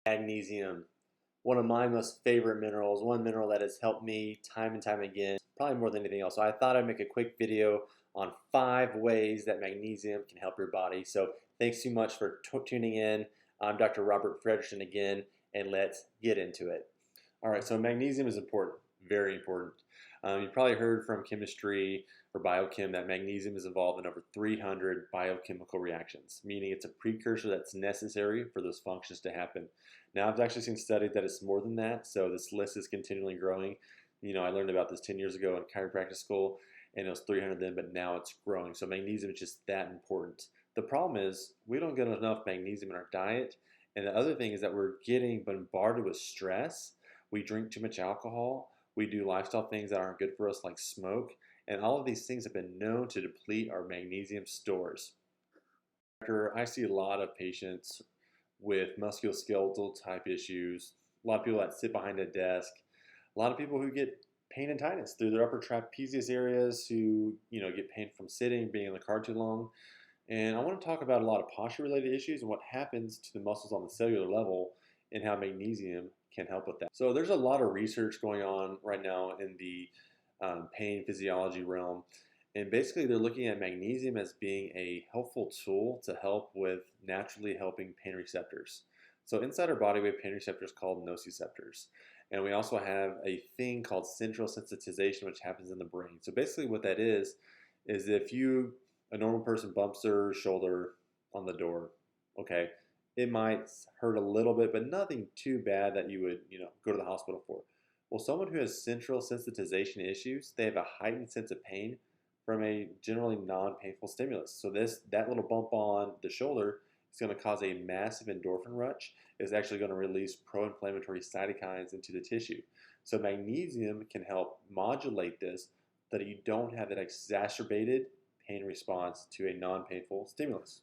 Magnesium, one of my most favorite minerals, one mineral that has helped me time and time again, probably more than anything else. So I thought I'd make a quick video on 5 ways that magnesium can help your body. So thanks so much for tuning in. I'm Dr. Robert Fredrickson again, and let's get into it. All right, so magnesium is important, very important. You probably heard from chemistry or biochem that magnesium is involved in over 300 biochemical reactions, meaning it's a precursor that's necessary for those functions to happen. Now, I've actually seen studies that it's more than that, so this list is continually growing. You know, I learned about this 10 years ago in chiropractic school, and it was 300 then, but now it's growing. So magnesium is just that important. The problem is we don't get enough magnesium in our diet, and the other thing is that we're getting bombarded with stress. We drink too much alcohol. We do lifestyle things that aren't good for us, like smoke, and all of these things have been known to deplete our magnesium stores. I see a lot of patients with musculoskeletal type issues, a lot of people that sit behind a desk, a lot of people who get pain and tightness through their upper trapezius areas, who get pain from sitting, being in the car too long. And I want to talk about a lot of posture related issues and what happens to the muscles on the cellular level and how magnesium can help with that. So there's a lot of research going on right now in the pain physiology realm. And basically they're looking at magnesium as being a helpful tool to help with naturally helping pain receptors. So inside our body we have pain receptors called nociceptors. And we also have a thing called central sensitization, which happens in the brain. So basically what that is if a normal person bumps their shoulder on the door, okay, it might hurt a little bit, but nothing too bad that you would, go to the hospital for. Well, someone who has central sensitization issues, they have a heightened sense of pain from a generally non-painful stimulus. So that little bump on the shoulder is going to cause a massive endorphin rush. It's actually going to release pro-inflammatory cytokines into the tissue. So magnesium can help modulate this so that you don't have that exacerbated pain response to a non-painful stimulus.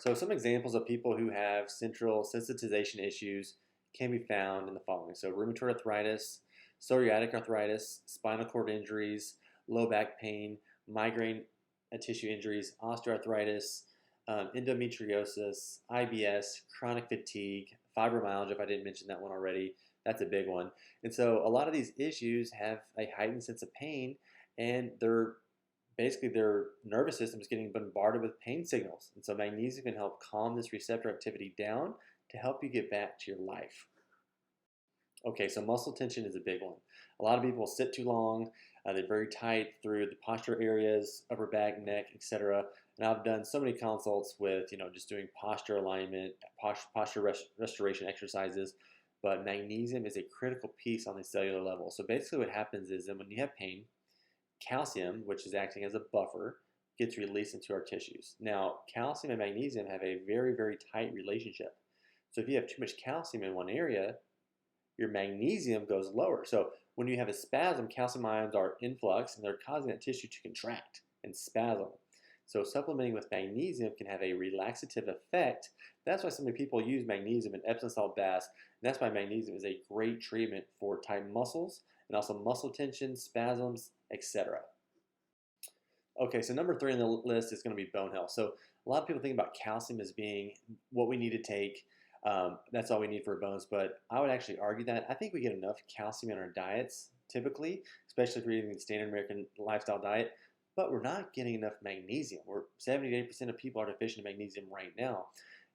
So some examples of people who have central sensitization issues can be found in the following. So rheumatoid arthritis, psoriatic arthritis, spinal cord injuries, low back pain, migraine tissue injuries, osteoarthritis, endometriosis, IBS, chronic fatigue, fibromyalgia, if I didn't mention that one already, that's a big one. And so a lot of these issues have a heightened sense of pain, and basically their nervous system is getting bombarded with pain signals. And so magnesium can help calm this receptor activity down to help you get back to your life. Okay, so muscle tension is a big one. A lot of people sit too long. They're very tight through the posture areas, upper back, neck, etc. And I've done so many consults with, just doing posture alignment, posture restoration exercises. But magnesium is a critical piece on the cellular level. So basically what happens is that when you have pain, calcium, which is acting as a buffer, gets released into our tissues. Now, calcium and magnesium have a very, very tight relationship. So if you have too much calcium in one area, your magnesium goes lower. So when you have a spasm, calcium ions are influx and they're causing that tissue to contract and spasm. So supplementing with magnesium can have a relaxative effect. That's why so many people use magnesium in Epsom salt baths. And that's why magnesium is a great treatment for tight muscles and also muscle tension, spasms, etc. Okay, so number 3 on the list is going to be bone health. So a lot of people think about calcium as being what we need to take. That's all we need for bones, but I would actually argue that I think we get enough calcium in our diets typically, especially if we're eating the standard American lifestyle diet, but we're not getting enough magnesium. 78% of people are deficient in magnesium right now.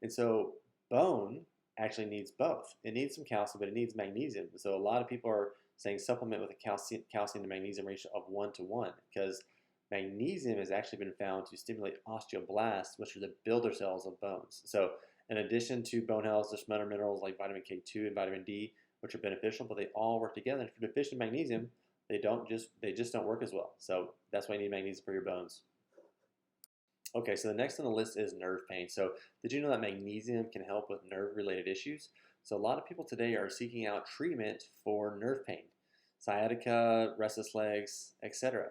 And so bone actually needs both. It needs some calcium, but it needs magnesium. So a lot of people are saying supplement with a calcium to magnesium ratio of 1:1 because magnesium has actually been found to stimulate osteoblasts, which are the builder cells of bones. So in addition to bone health, there's some other minerals like vitamin K2 and vitamin D, which are beneficial, but they all work together. And if you're deficient in magnesium, they just don't work as well. So that's why you need magnesium for your bones. Okay, so the next on the list is nerve pain. So did you know that magnesium can help with nerve-related issues? So a lot of people today are seeking out treatment for nerve pain, sciatica, restless legs, etc.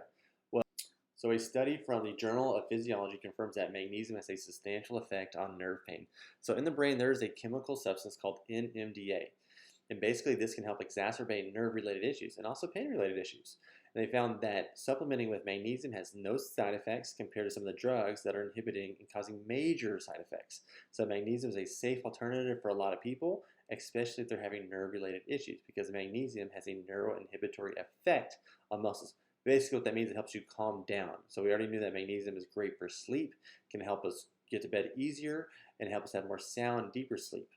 So a study from the Journal of Physiology confirms that magnesium has a substantial effect on nerve pain. So in the brain, there is a chemical substance called NMDA. And basically this can help exacerbate nerve-related issues and also pain-related issues. And they found that supplementing with magnesium has no side effects compared to some of the drugs that are inhibiting and causing major side effects. So magnesium is a safe alternative for a lot of people, especially if they're having nerve-related issues, because magnesium has a neuroinhibitory effect on muscles. Basically what that means, it helps you calm down. So we already knew that magnesium is great for sleep, can help us get to bed easier, and help us have more sound, deeper sleep.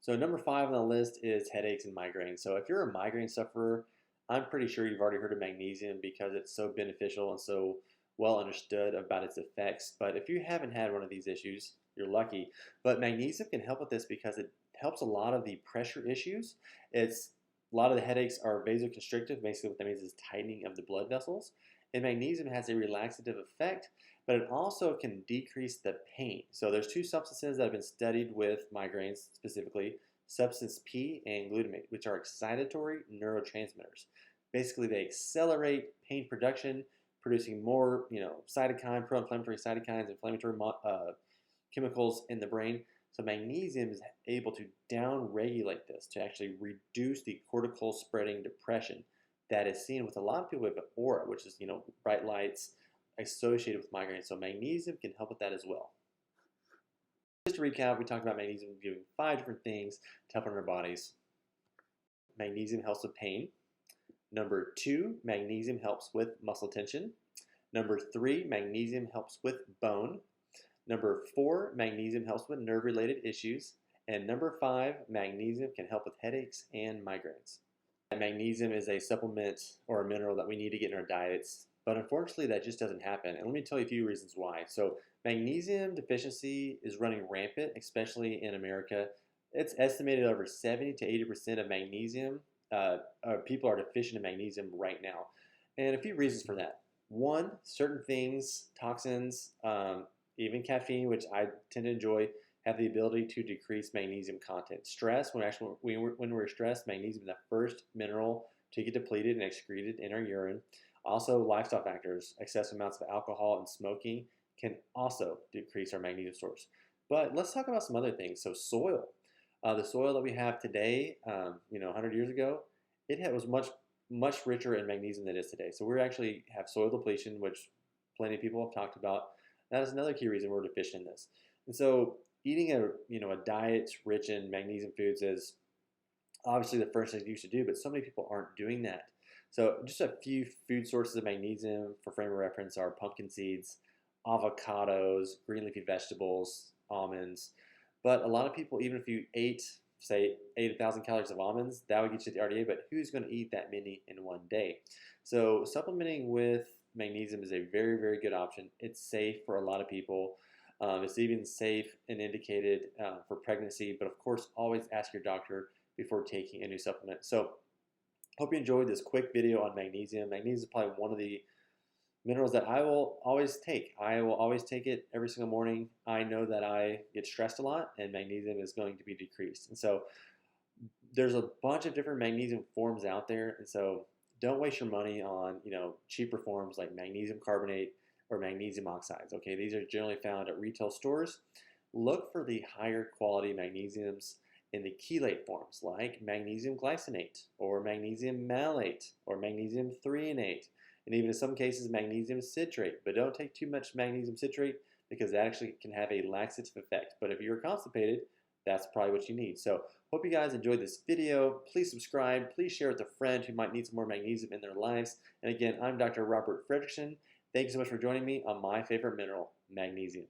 So number 5 on the list is headaches and migraines. So if you're a migraine sufferer, I'm pretty sure you've already heard of magnesium because it's so beneficial and so well understood about its effects. But if you haven't had one of these issues, you're lucky. But magnesium can help with this because it helps a lot of the pressure issues. A lot of the headaches are vasoconstrictive. Basically what that means is tightening of the blood vessels. And magnesium has a relaxative effect, but it also can decrease the pain. So there's 2 substances that have been studied with migraines specifically, substance P and glutamate, which are excitatory neurotransmitters. Basically they accelerate pain production, producing more cytokine, pro-inflammatory cytokines, inflammatory chemicals in the brain. So magnesium is able to down-regulate this to actually reduce the cortical spreading depression that is seen with a lot of people with aura, which is bright lights associated with migraine. So magnesium can help with that as well. Just to recap, we talked about magnesium giving 5 different things to help in our bodies. Magnesium helps with pain. Number 2, magnesium helps with muscle tension. Number 3, magnesium helps with bone. Number 4, magnesium helps with nerve-related issues. And number 5, magnesium can help with headaches and migraines. Magnesium is a supplement or a mineral that we need to get in our diets, but unfortunately that just doesn't happen. And let me tell you a few reasons why. So magnesium deficiency is running rampant, especially in America. It's estimated over 70 to 80% of magnesium, people are deficient in magnesium right now. And a few reasons for that. One, certain things, toxins, even caffeine, which I tend to enjoy, have the ability to decrease magnesium content. Stress, when we're stressed, magnesium is the first mineral to get depleted and excreted in our urine. Also, lifestyle factors, excessive amounts of alcohol and smoking can also decrease our magnesium source. But let's talk about some other things. So soil. The soil that we have today, 100 years ago, it was much richer in magnesium than it is today. So we actually have soil depletion, which plenty of people have talked about. That is another key reason we're deficient in this. And so eating a diet rich in magnesium foods is obviously the first thing you should do, but so many people aren't doing that. So just a few food sources of magnesium for frame of reference are pumpkin seeds, avocados, green leafy vegetables, almonds. But a lot of people, even if you ate, say, 1,000 calories of almonds, that would get you the RDA, but who's going to eat that many in one day? So supplementing with magnesium is a very, very good option. It's safe for a lot of people. It's even safe and indicated for pregnancy, but of course, always ask your doctor before taking a new supplement. So hope you enjoyed this quick video on magnesium. Magnesium is probably one of the minerals that I will always take. I will always take it every single morning. I know that I get stressed a lot and magnesium is going to be decreased. And so there's a bunch of different magnesium forms out there. And so don't waste your money on, cheaper forms like magnesium carbonate or magnesium oxides. Okay, these are generally found at retail stores. Look for the higher quality magnesiums in the chelate forms like magnesium glycinate or magnesium malate or magnesium threonate, and even in some cases magnesium citrate. But don't take too much magnesium citrate because that actually can have a laxative effect. But if you're constipated, that's probably what you need. So hope you guys enjoyed this video. Please subscribe. Please share with a friend who might need some more magnesium in their lives. And again, I'm Dr. Robert Fredrickson. Thank you so much for joining me on my favorite mineral, magnesium.